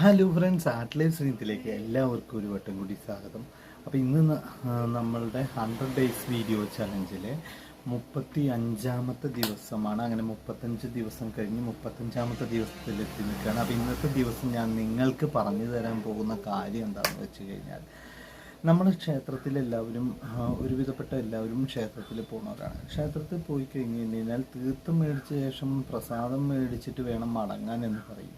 Hello friends, ആർട്ട്ലൈഫ് ശ്രീത്തിലേക്ക് എല്ലാവർക്കും ഒരു വട്ടം കൂടി സ്വാഗതം. അപ്പോൾ ഇന്ന് നമ്മളുടെ 100 ഡേയ്സ് വീഡിയോ ചലഞ്ചിലെ 35ാമത്തെ ദിവസമാണ്. അങ്ങനെ 35 ദിവസം കഴിഞ്ഞ് 35ാമത്തെ ദിവസത്തിലെത്തി നിൽക്കുകയാണ്. അപ്പോൾ ഇന്നത്തെ ദിവസം ഞാൻ നിങ്ങൾക്ക് പറഞ്ഞു തരാൻ പോകുന്ന കാര്യം എന്താണെന്ന് വെച്ച് കഴിഞ്ഞാൽ, നമ്മുടെ ക്ഷേത്രത്തിലെല്ലാവരും ഒരുവിധപ്പെട്ട എല്ലാവരും ക്ഷേത്രത്തിൽ പോകുന്നവരാണ്. ക്ഷേത്രത്തിൽ പോയി കഴിഞ്ഞ് കഴിഞ്ഞാൽ തീർത്ഥം മേടിച്ച ശേഷം പ്രസാദം മേടിച്ചിട്ട് വേണം മടങ്ങാൻ എന്ന് പറയും.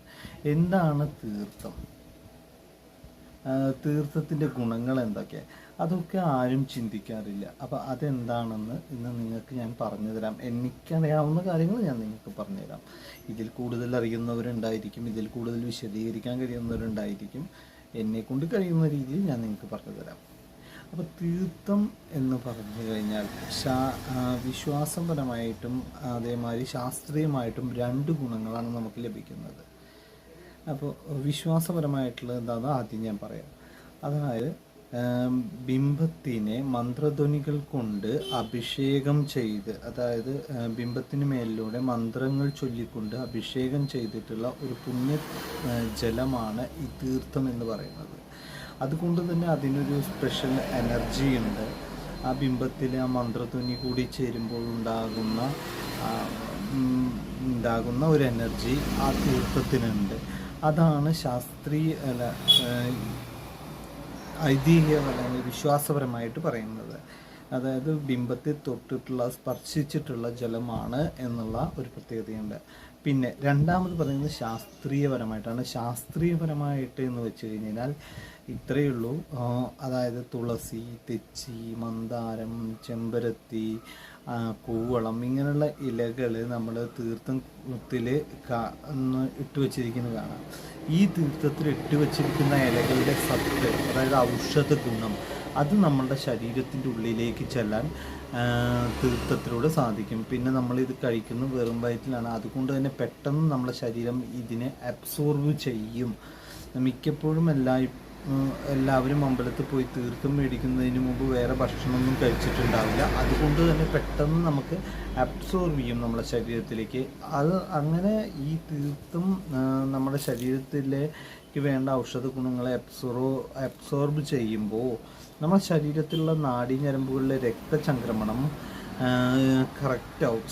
എന്താണ് തീർത്ഥം? തീർത്ഥത്തിൻ്റെ ഗുണങ്ങൾ എന്തൊക്കെ? അതൊക്കെ ആരും ചിന്തിക്കാറില്ല. അപ്പോൾ അതെന്താണെന്ന് ഇന്ന് നിങ്ങൾക്ക് ഞാൻ പറഞ്ഞു തരാം. എനിക്കറിയാവുന്ന കാര്യങ്ങൾ ഞാൻ നിങ്ങൾക്ക് പറഞ്ഞു തരാം. ഇതിൽ കൂടുതൽ അറിയുന്നവരുണ്ടായിരിക്കും, ഇതിൽ കൂടുതൽ വിശദീകരിക്കാൻ കഴിയുന്നവരുണ്ടായിരിക്കും. എന്നെക്കൊണ്ട് കഴിയുന്ന രീതിയിൽ ഞാൻ നിങ്ങൾക്ക് പറഞ്ഞു തരാം. അപ്പോൾ തീർത്ഥം എന്ന് പറഞ്ഞു കഴിഞ്ഞാൽ വിശ്വാസപരമായിട്ടും അതേമാതിരി ശാസ്ത്രീയമായിട്ടും രണ്ട് ഗുണങ്ങളാണ് നമുക്ക് ലഭിക്കുന്നത്. അപ്പോൾ വിശ്വാസപരമായിട്ടുള്ള എന്താണെന്ന് ആദ്യം ഞാൻ പറയാം. അതായത് ബിംബത്തിനെ മന്ത്രധ്വനികൾ കൊണ്ട് അഭിഷേകം ചെയ്ത്, അതായത് ബിംബത്തിന് മേലിലൂടെ മന്ത്രങ്ങൾ ചൊല്ലിക്കൊണ്ട് അഭിഷേകം ചെയ്തിട്ടുള്ള ഒരു പുണ്യ ജലമാണ് ഈ തീർത്ഥം എന്ന് പറയുന്നത്. അതുകൊണ്ട് തന്നെ അതിനൊരു സ്പെഷ്യൽ എനർജി ഉണ്ട്. ആ ബിംബത്തിൽ ആ മന്ത്രധ്വനി കൂടി ചേരുമ്പോൾ ഉണ്ടാകുന്ന ഒരു എനർജി ആ തീർത്ഥത്തിനുണ്ട്. അതാണ് ഐതിഹ്യം അല്ലെങ്കിൽ വിശ്വാസപരമായിട്ട് പറയുന്നത്. അതായത് ബിംബത്തെ തൊട്ടിട്ടുള്ള സ്പർശിച്ചിട്ടുള്ള ജലമാണ് എന്നുള്ള ഒരു പ്രത്യേകതയുണ്ട്. പിന്നെ രണ്ടാമത് പറയുന്നത് ശാസ്ത്രീയപരമായിട്ടാണ്. ശാസ്ത്രീയപരമായിട്ട് എന്ന് വെച്ച് കഴിഞ്ഞാൽ ഇത്രയേ ഉള്ളൂ. അതായത് തുളസി, തെച്ചി, മന്ദാരം, ചെമ്പരത്തി, കൂവളം ഇങ്ങനെയുള്ള ഇലകൾ നമ്മൾ തീർത്ഥത്തിൽ ഇട്ട് വച്ചിരിക്കുന്നത് കാണാം. ഈ തീർത്ഥത്തിൽ ഇട്ട് വച്ചിരിക്കുന്ന ഇലകളുടെ സത്ത്, അതായത് ഔഷധ ഗുണം, അത് നമ്മളുടെ ശരീരത്തിൻ്റെ ഉള്ളിലേക്ക് ചെല്ലാൻ തീർത്ഥത്തിലൂടെ സാധിക്കും. പിന്നെ നമ്മളിത് കഴിക്കുന്നത് വെറും വയറ്റിലാണ്. അതുകൊണ്ട് തന്നെ പെട്ടെന്ന് നമ്മുടെ ശരീരം ഇതിനെ അബ്സോർബ് ചെയ്യും. മിക്കപ്പോഴും എല്ലാവരും അമ്പലത്തിൽ പോയി തീർത്ഥം മേടിക്കുന്നതിന് മുമ്പ് വേറെ ഭക്ഷണമൊന്നും കഴിച്ചിട്ടുണ്ടാവില്ല. അതുകൊണ്ട് തന്നെ പെട്ടെന്ന് നമുക്ക് അബ്സോർബ് ചെയ്യും നമ്മുടെ ശരീരത്തിലേക്ക്. അങ്ങനെ ഈ തീർത്ഥം നമ്മുടെ ശരീരത്തിലേക്ക് വേണ്ട ഔഷധ ഗുണങ്ങളെ അബ്സോർബ് ചെയ്യുമ്പോൾ നമ്മുടെ ശരീരത്തിലുള്ള നാഡീഞരമ്പുകളിലെ രക്തചംക്രമണം കറക്റ്റാവും.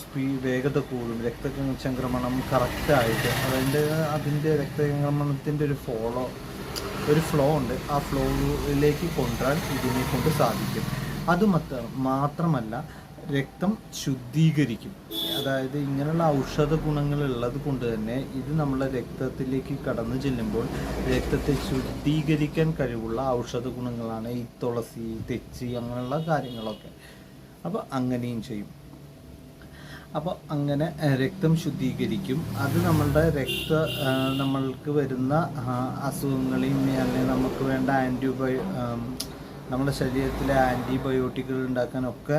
വേഗത കൂടും. രക്തചംക്രമണം കറക്റ്റായിട്ട് അതിൻ്റെ രക്തചംക്രമണത്തിൻ്റെ ഒരു ഫ്ലോ ഉണ്ട്. ആ ഫ്ലോയിലേക്ക് കൊണ്ടുവരാൻ ഇതിനെ കൊണ്ട് സാധിക്കും. അത് മാത്രമല്ല, രക്തം ശുദ്ധീകരിക്കും. അതായത് ഇങ്ങനെയുള്ള ഔഷധ ഗുണങ്ങൾ ഉള്ളത് കൊണ്ട് തന്നെ ഇത് നമ്മളെ രക്തത്തിലേക്ക് കടന്നു ചെല്ലുമ്പോൾ രക്തത്തെ ശുദ്ധീകരിക്കാൻ കഴിവുള്ള ഔഷധ ഗുണങ്ങളാണ് ഈ തുളസി, തെച്ചി അങ്ങനെയുള്ള കാര്യങ്ങളൊക്കെ. അപ്പോൾ അങ്ങനെയും ചെയ്യും. അപ്പോൾ അങ്ങനെ രക്തം ശുദ്ധീകരിക്കും. അത് നമ്മൾക്ക് വരുന്ന അസുഖങ്ങളെയും അല്ലെങ്കിൽ നമുക്ക് വേണ്ട നമ്മുടെ ശരീരത്തിലെ ആൻറ്റിബയോട്ടിക്കുകൾ ഉണ്ടാക്കാനൊക്കെ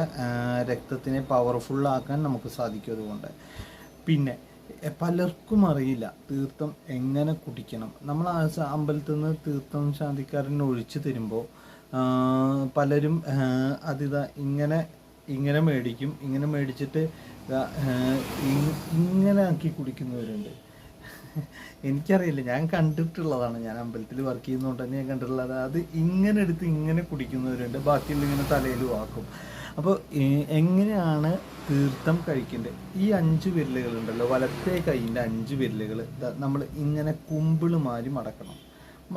രക്തത്തിനെ പവർഫുള്ളാക്കാൻ നമുക്ക് സാധിക്കും. അതുകൊണ്ട് പിന്നെ പലർക്കും അറിയില്ല തീർത്ഥം എങ്ങനെ കുടിക്കണം. നമ്മൾ അമ്പലത്തിൽ നിന്ന് തീർത്ഥം ശാന്തിക്കാരന് ഒഴിച്ചു തരുമ്പോൾ പലരും ഇങ്ങനെ മേടിക്കും. ഇങ്ങനെ മേടിച്ചിട്ട് ഇങ്ങനെ ആക്കി കുടിക്കുന്നവരുണ്ട്. എനിക്കറിയില്ല, ഞാൻ കണ്ടിട്ടുള്ളതാണ്. ഞാൻ അമ്പലത്തിൽ വർക്ക് ചെയ്യുന്നതുകൊണ്ട് തന്നെ ഞാൻ കണ്ടിട്ടുള്ളത്. അത് ഇങ്ങനെ എടുത്ത് ഇങ്ങനെ കുടിക്കുന്നവരുണ്ട്. ബാക്കിയുള്ള ഇങ്ങനെ തലയിലും ആക്കും. അപ്പോൾ എങ്ങനെയാണ് തീർത്ഥം കഴിക്കേണ്ടത്? ഈ 5 വിരലുകളുണ്ടല്ലോ, വലത്തെ കൈയിൻ്റെ 5 വിരലുകൾ നമ്മൾ ഇങ്ങനെ കുമ്പിളുമാരി മടക്കണം.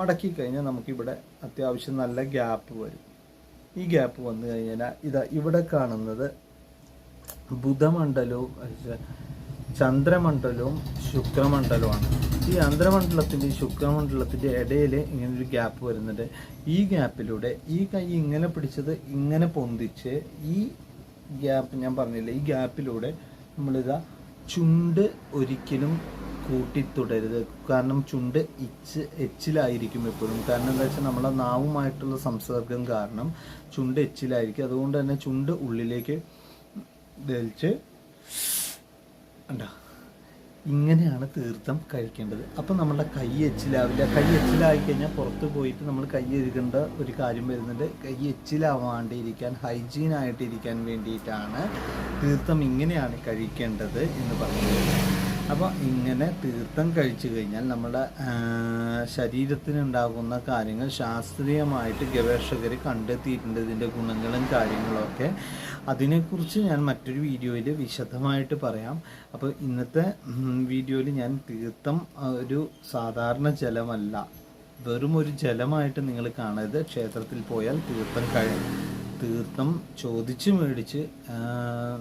മടക്കി കഴിഞ്ഞാൽ നമുക്കിവിടെ അത്യാവശ്യം നല്ല ഗ്യാപ്പ് വരും. ഈ ഗ്യാപ്പ് വന്നു കഴിഞ്ഞാൽ ഇവിടെ കാണുന്നത് ബുധമണ്ഡലവും ചന്ദ്രമണ്ഡലവും ശുക്രമണ്ഡലവുമാണ്. ഈ ചന്ദ്രമണ്ഡലത്തിൻ്റെയും ശുക്രമണ്ഡലത്തിൻ്റെ ഇടയിൽ ഇങ്ങനൊരു ഗ്യാപ്പ് വരുന്നുണ്ട്. ഈ ഗ്യാപ്പിലൂടെ ഈ കൈ ഇങ്ങനെ പിടിച്ചത് ഇങ്ങനെ പൊന്തിച്ച് ഈ ഗ്യാപ്പ് ഞാൻ പറഞ്ഞില്ലേ, ഈ ഗ്യാപ്പിലൂടെ ചുണ്ട് ഒരിക്കലും കൂട്ടിത്തുടരുത്. കാരണം ചുണ്ട് എച്ചിലായിരിക്കും എപ്പോഴും. കാരണം എന്താ വെച്ചാൽ നമ്മളെ നാവുമായിട്ടുള്ള സംസർഗം കാരണം ചുണ്ട് എച്ചിലായിരിക്കും. അതുകൊണ്ട് തന്നെ ചുണ്ട് ഉള്ളിലേക്ക് വലിച്ച് ഇങ്ങനെയാണ് തീർത്ഥം കഴിക്കേണ്ടത്. അപ്പം നമ്മളുടെ കൈ എച്ചിലാവില്ല. കൈ എച്ചിലായി കഴിഞ്ഞാൽ പുറത്ത് പോയിട്ട് നമ്മൾ കൈ എഴുകേണ്ട ഒരു കാര്യം വരുന്നുണ്ട്. കൈ എച്ചിലാവാണ്ടിരിക്കാൻ, ഹൈജീനായിട്ടിരിക്കാൻ വേണ്ടിയിട്ടാണ് തീർത്ഥം ഇങ്ങനെയാണ് കഴിക്കേണ്ടത് എന്ന് പറയുന്നത്. അപ്പോൾ ഇങ്ങനെ തീർത്ഥം കഴിച്ചു കഴിഞ്ഞാൽ നമ്മുടെ ശരീരത്തിനുണ്ടാകുന്ന കാര്യങ്ങൾ ശാസ്ത്രീയമായിട്ട് ഗവേഷകർ കണ്ടെത്തിയിട്ടുണ്ട്. ഇതിൻ്റെ ഗുണങ്ങളും കാര്യങ്ങളൊക്കെ അതിനെക്കുറിച്ച് ഞാൻ മറ്റൊരു വീഡിയോയിൽ വിശദമായിട്ട് പറയാം. അപ്പോൾ ഇന്നത്തെ വീഡിയോയിൽ ഞാൻ തീർത്ഥം ഒരു സാധാരണ ജലമല്ല, വെറും ഒരു ജലമായിട്ട് നിങ്ങൾ കാണരുത്. ക്ഷേത്രത്തിൽ പോയാൽ തീർത്ഥം ചോദിച്ച് മേടിച്ച്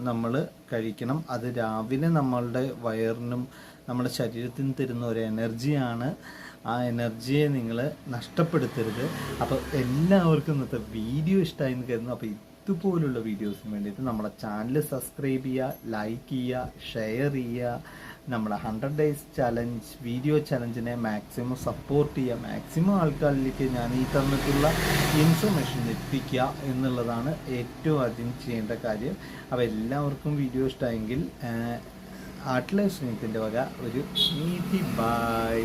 നമ്മൾ കഴിക്കണം. അത് രാവിലെ നമ്മളുടെ വയറിനും നമ്മുടെ ശരീരത്തിനും തരുന്ന ഒരു എനർജിയാണ്. ആ എനർജിയെ നിങ്ങൾ നഷ്ടപ്പെടുത്തരുത്. അപ്പോൾ എല്ലാവർക്കും ഇന്നത്തെ വീഡിയോ ഇഷ്ടമായി എന്ന് കരുതുന്നു. അപ്പോൾ ഇതുപോലുള്ള വീഡിയോസിന് വേണ്ടിയിട്ട് നമ്മുടെ ചാനൽ സബ്സ്ക്രൈബ് ചെയ്യുക, ലൈക്ക് ചെയ്യുക, ഷെയർ ചെയ്യുക. നമ്മുടെ 100 ഡേയ്സ് ചലഞ്ച് വീഡിയോ ചലഞ്ചിനെ മാക്സിമം സപ്പോർട്ട് ചെയ്യുക. മാക്സിമം ആൾക്കാരിലേക്ക് ഞാൻ ഈ തന്നിട്ടുള്ള ഇൻഫർമേഷൻ എത്തിക്കുക എന്നുള്ളതാണ് ഏറ്റവും ആദ്യം ചെയ്യേണ്ട കാര്യം. അപ്പോൾ എല്ലാവർക്കും വീഡിയോ ഇഷ്ടമായെങ്കിൽ ആർട്ട് ലൈഫ് സ്നേഹത്തിൻ്റെ വക ഒരു നീതി ബൈ.